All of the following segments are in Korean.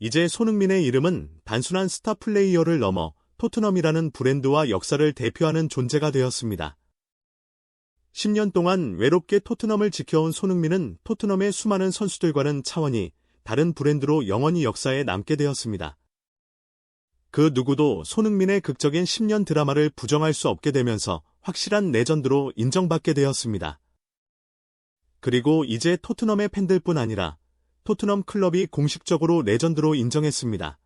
이제 손흥민의 이름은 단순한 스타 플레이어를 넘어 토트넘이라는 브랜드와 역사를 대표하는 존재가 되었습니다. 10년 동안 외롭게 토트넘을 지켜온 손흥민은 토트넘의 수많은 선수들과는 차원이 다른 브랜드로 영원히 역사에 남게 되었습니다. 그 누구도 손흥민의 극적인 10년 드라마를 부정할 수 없게 되면서 확실한 레전드로 인정받게 되었습니다. 그리고 이제 토트넘의 팬들뿐 아니라 토트넘 클럽이 공식적으로 레전드로 인정했습니다.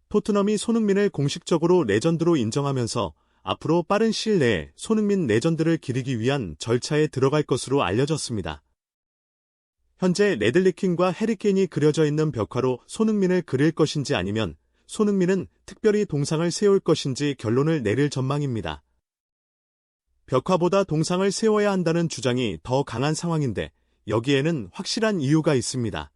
토트넘이 손흥민을 공식적으로 레전드로 인정하면서 앞으로 빠른 시일 내에 손흥민 레전드를 기리기 위한 절차에 들어갈 것으로 알려졌습니다. 현재 레들리킹과 해리케인이 그려져 있는 벽화로 손흥민을 그릴 것인지 아니면 손흥민은 특별히 동상을 세울 것인지 결론을 내릴 전망입니다. 벽화보다 동상을 세워야 한다는 주장이 더 강한 상황인데 여기에는 확실한 이유가 있습니다.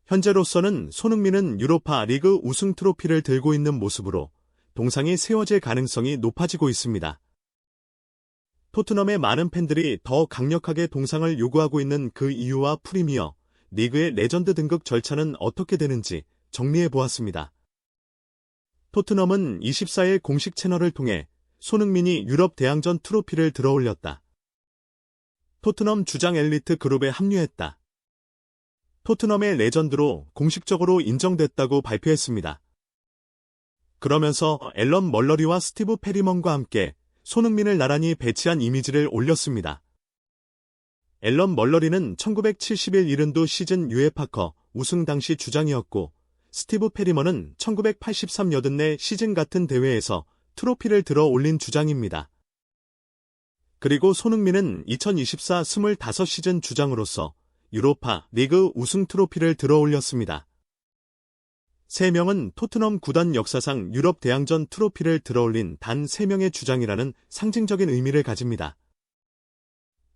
현재로서는 손흥민은 유로파 리그 우승 트로피를 들고 있는 모습으로 동상이 세워질 가능성이 높아지고 있습니다. 토트넘의 많은 팬들이 더 강력하게 동상을 요구하고 있는 그 이유와 프리미어 리그의 레전드 등극 절차는 어떻게 되는지 정리해 보았습니다. 토트넘은 24일 공식 채널을 통해 손흥민이 유럽 대항전 트로피를 들어올렸다. 토트넘 주장 엘리트 그룹에 합류했다. 토트넘의 레전드로 공식적으로 인정됐다고 발표했습니다. 그러면서 앨런 멀러리와 스티브 페리먼과 함께 손흥민을 나란히 배치한 이미지를 올렸습니다. 앨런 멀러리는 1971-72 시즌 유에파컵 우승 당시 주장이었고 스티브 페리먼은 1983-84 시즌 같은 대회에서 트로피를 들어 올린 주장입니다. 그리고 손흥민은 2024-25 시즌 주장으로서 유로파 리그 우승 트로피를 들어 올렸습니다. 3명은 토트넘 구단 역사상 유럽 대항전 트로피를 들어올린 단 3명의 주장이라는 상징적인 의미를 가집니다.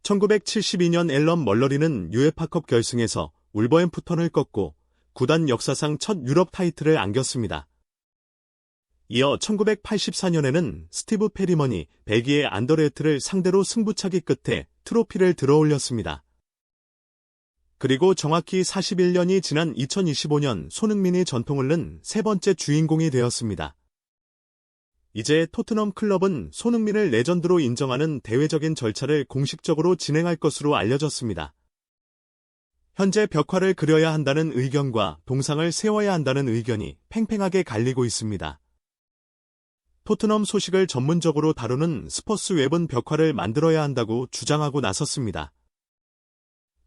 1972년 앨런 멀러리는 유에파컵 결승에서 울버햄프턴을 꺾고 구단 역사상 첫 유럽 타이틀을 안겼습니다. 이어 1984년에는 스티브 페리먼이 벨기에 안더레흐트를 상대로 승부차기 끝에 트로피를 들어올렸습니다. 그리고 정확히 41년이 지난 2025년 손흥민이 전통을 는 세 번째 주인공이 되었습니다. 이제 토트넘 클럽은 손흥민을 레전드로 인정하는 대외적인 절차를 공식적으로 진행할 것으로 알려졌습니다. 현재 벽화를 그려야 한다는 의견과 동상을 세워야 한다는 의견이 팽팽하게 갈리고 있습니다. 토트넘 소식을 전문적으로 다루는 스포츠 웹은 벽화를 만들어야 한다고 주장하고 나섰습니다.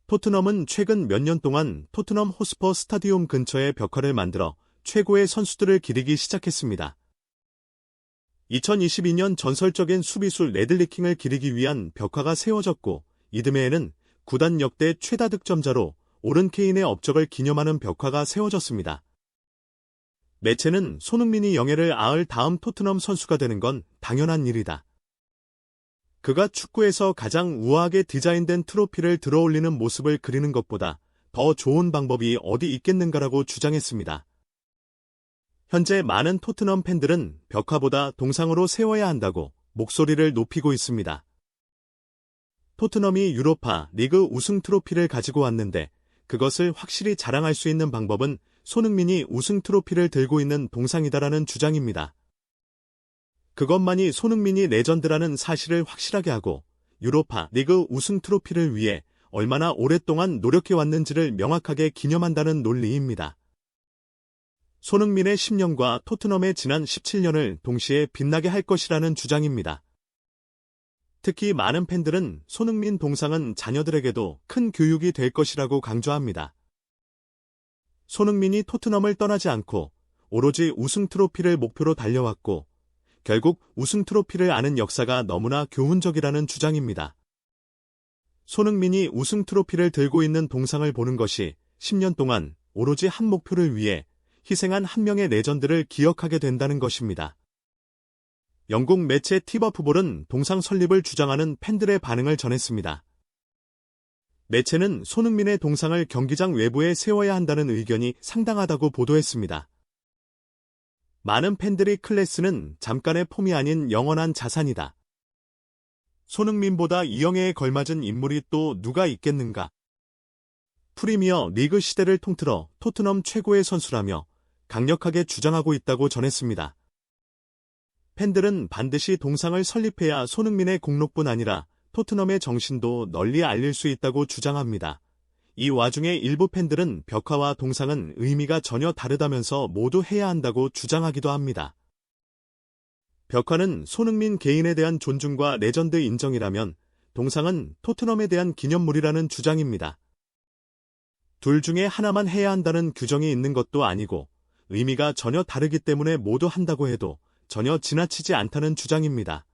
토트넘은 최근 몇 년 동안 토트넘 호스퍼 스타디움 근처에 벽화를 만들어 최고의 선수들을 기리기 시작했습니다. 2022년 전설적인 수비수 레들리킹을 기리기 위한 벽화가 세워졌고 이듬해에는 구단 역대 최다 득점자로 오른 케인의 업적을 기념하는 벽화가 세워졌습니다. 매체는 손흥민이 영예를 아을 다음 토트넘 선수가 되는 건 당연한 일이다. 그가 축구에서 가장 우아하게 디자인된 트로피를 들어올리는 모습을 그리는 것보다 더 좋은 방법이 어디 있겠는가라고 주장했습니다. 현재 많은 토트넘 팬들은 벽화보다 동상으로 세워야 한다고 목소리를 높이고 있습니다. 토트넘이 유로파 리그 우승 트로피를 가지고 왔는데 그것을 확실히 자랑할 수 있는 방법은 손흥민이 우승 트로피를 들고 있는 동상이다라는 주장입니다. 그것만이 손흥민이 레전드라는 사실을 확실하게 하고 유로파 리그 우승 트로피를 위해 얼마나 오랫동안 노력해왔는지를 명확하게 기념한다는 논리입니다. 손흥민의 10년과 토트넘의 지난 17년을 동시에 빛나게 할 것이라는 주장입니다. 특히 많은 팬들은 손흥민 동상은 자녀들에게도 큰 교육이 될 것이라고 강조합니다. 손흥민이 토트넘을 떠나지 않고 오로지 우승 트로피를 목표로 달려왔고 결국 우승 트로피를 아는 역사가 너무나 교훈적이라는 주장입니다. 손흥민이 우승 트로피를 들고 있는 동상을 보는 것이 10년 동안 오로지 한 목표를 위해 희생한 한 명의 레전드를 기억하게 된다는 것입니다. 영국 매체 티버풋볼은 동상 설립을 주장하는 팬들의 반응을 전했습니다. 매체는 손흥민의 동상을 경기장 외부에 세워야 한다는 의견이 상당하다고 보도했습니다. 많은 팬들이 클래스는 잠깐의 폼이 아닌 영원한 자산이다. 손흥민보다 이 영예에 걸맞은 인물이 또 누가 있겠는가? 프리미어 리그 시대를 통틀어 토트넘 최고의 선수라며 강력하게 주장하고 있다고 전했습니다. 팬들은 반드시 동상을 설립해야 손흥민의 공로뿐 아니라 토트넘의 정신도 널리 알릴 수 있다고 주장합니다. 이 와중에 일부 팬들은 벽화와 동상은 의미가 전혀 다르다면서 모두 해야 한다고 주장하기도 합니다. 벽화는 손흥민 개인에 대한 존중과 레전드 인정이라면 동상은 토트넘에 대한 기념물이라는 주장입니다. 둘 중에 하나만 해야 한다는 규정이 있는 것도 아니고 의미가 전혀 다르기 때문에 모두 한다고 해도 전혀 지나치지 않다는 주장입니다.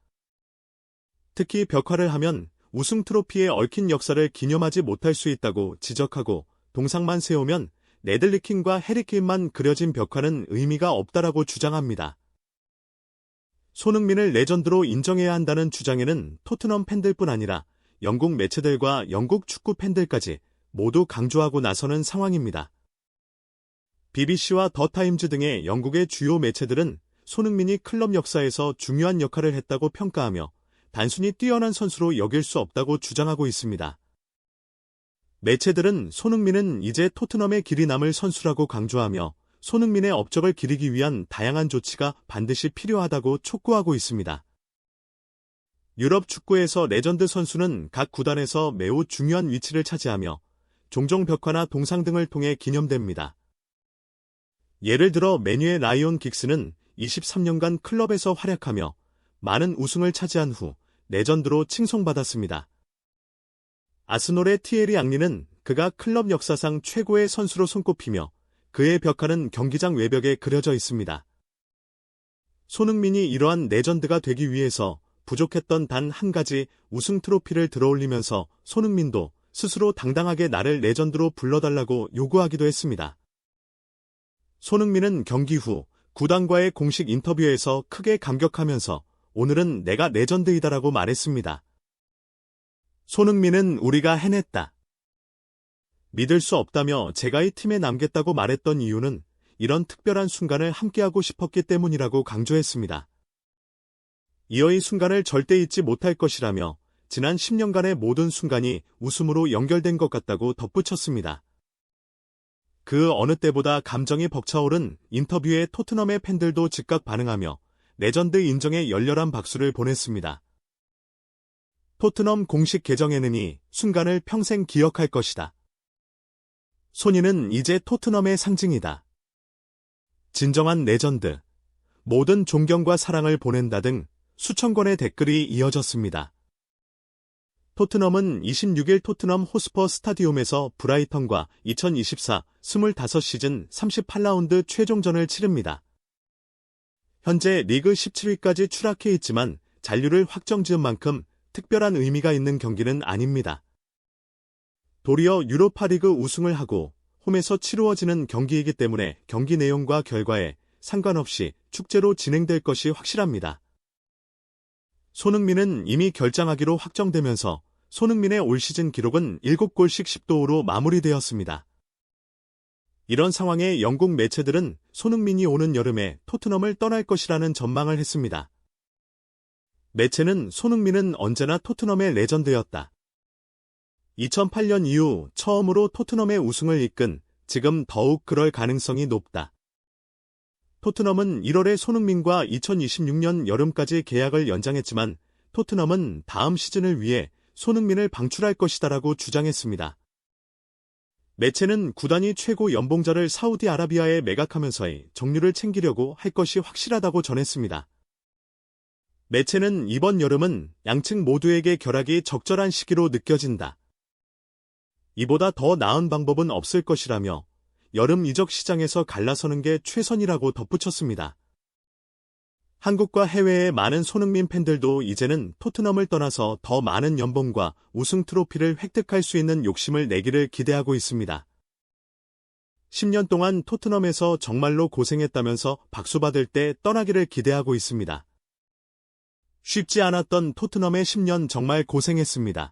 특히 벽화를 하면 우승 트로피에 얽힌 역사를 기념하지 못할 수 있다고 지적하고 동상만 세우면 레들리킹과 해리케인만 그려진 벽화는 의미가 없다라고 주장합니다. 손흥민을 레전드로 인정해야 한다는 주장에는 토트넘 팬들뿐 아니라 영국 매체들과 영국 축구 팬들까지 모두 강조하고 나서는 상황입니다. BBC와 더 타임즈 등의 영국의 주요 매체들은 손흥민이 클럽 역사에서 중요한 역할을 했다고 평가하며 단순히 뛰어난 선수로 여길 수 없다고 주장하고 있습니다. 매체들은 손흥민은 이제 토트넘의 길이 남을 선수라고 강조하며 손흥민의 업적을 기리기 위한 다양한 조치가 반드시 필요하다고 촉구하고 있습니다. 유럽 축구에서 레전드 선수는 각 구단에서 매우 중요한 위치를 차지하며 종종 벽화나 동상 등을 통해 기념됩니다. 예를 들어 맨유의 라이온 긱스는 23년간 클럽에서 활약하며 많은 우승을 차지한 후 레전드로 칭송받았습니다. 아스널의 티에리 앙리는 그가 클럽 역사상 최고의 선수로 손꼽히며 그의 벽화는 경기장 외벽에 그려져 있습니다. 손흥민이 이러한 레전드가 되기 위해서 부족했던 단 한 가지 우승 트로피를 들어올리면서 손흥민도 스스로 당당하게 나를 레전드로 불러달라고 요구하기도 했습니다. 손흥민은 경기 후 구단과의 공식 인터뷰에서 크게 감격하면서 오늘은 내가 레전드이다라고 말했습니다. 손흥민은 우리가 해냈다. 믿을 수 없다며 제가 이 팀에 남겠다고 말했던 이유는 이런 특별한 순간을 함께하고 싶었기 때문이라고 강조했습니다. 이어 이 순간을 절대 잊지 못할 것이라며 지난 10년간의 모든 순간이 웃음으로 연결된 것 같다고 덧붙였습니다. 그 어느 때보다 감정이 벅차오른 인터뷰에 토트넘의 팬들도 즉각 반응하며 레전드 인정에 열렬한 박수를 보냈습니다. 토트넘 공식 계정에는 이 순간을 평생 기억할 것이다. 손이는 이제 토트넘의 상징이다. 진정한 레전드. 모든 존경과 사랑을 보낸다 등 수천 건의 댓글이 이어졌습니다. 토트넘은 26일 토트넘 호스퍼 스타디움에서 브라이턴과 2024 25시즌 38라운드 최종전을 치릅니다. 현재 리그 17위까지 추락해 있지만 잔류를 확정지은 만큼 특별한 의미가 있는 경기는 아닙니다. 도리어 유로파리그 우승을 하고 홈에서 치루어지는 경기이기 때문에 경기 내용과 결과에 상관없이 축제로 진행될 것이 확실합니다. 손흥민은 이미 결장하기로 확정되면서 손흥민의 올 시즌 기록은 7골씩 10도우로 마무리되었습니다. 이런 상황에 영국 매체들은 손흥민이 오는 여름에 토트넘을 떠날 것이라는 전망을 했습니다. 매체는 손흥민은 언제나 토트넘의 레전드였다. 2008년 이후 처음으로 토트넘의 우승을 이끈 지금 더욱 그럴 가능성이 높다. 토트넘은 1월에 손흥민과 2026년 여름까지 계약을 연장했지만 토트넘은 다음 시즌을 위해 손흥민을 방출할 것이다라고 주장했습니다. 매체는 구단이 최고 연봉자를 사우디아라비아에 매각하면서의 정류를 챙기려고 할 것이 확실하다고 전했습니다. 매체는 이번 여름은 양측 모두에게 결합이 적절한 시기로 느껴진다. 이보다 더 나은 방법은 없을 것이라며 여름 이적 시장에서 갈라서는 게 최선이라고 덧붙였습니다. 한국과 해외의 많은 손흥민 팬들도 이제는 토트넘을 떠나서 더 많은 연봉과 우승 트로피를 획득할 수 있는 욕심을 내기를 기대하고 있습니다. 10년 동안 토트넘에서 정말로 고생했다면서 박수받을 때 떠나기를 기대하고 있습니다. 쉽지 않았던 토트넘의 10년 정말 고생했습니다.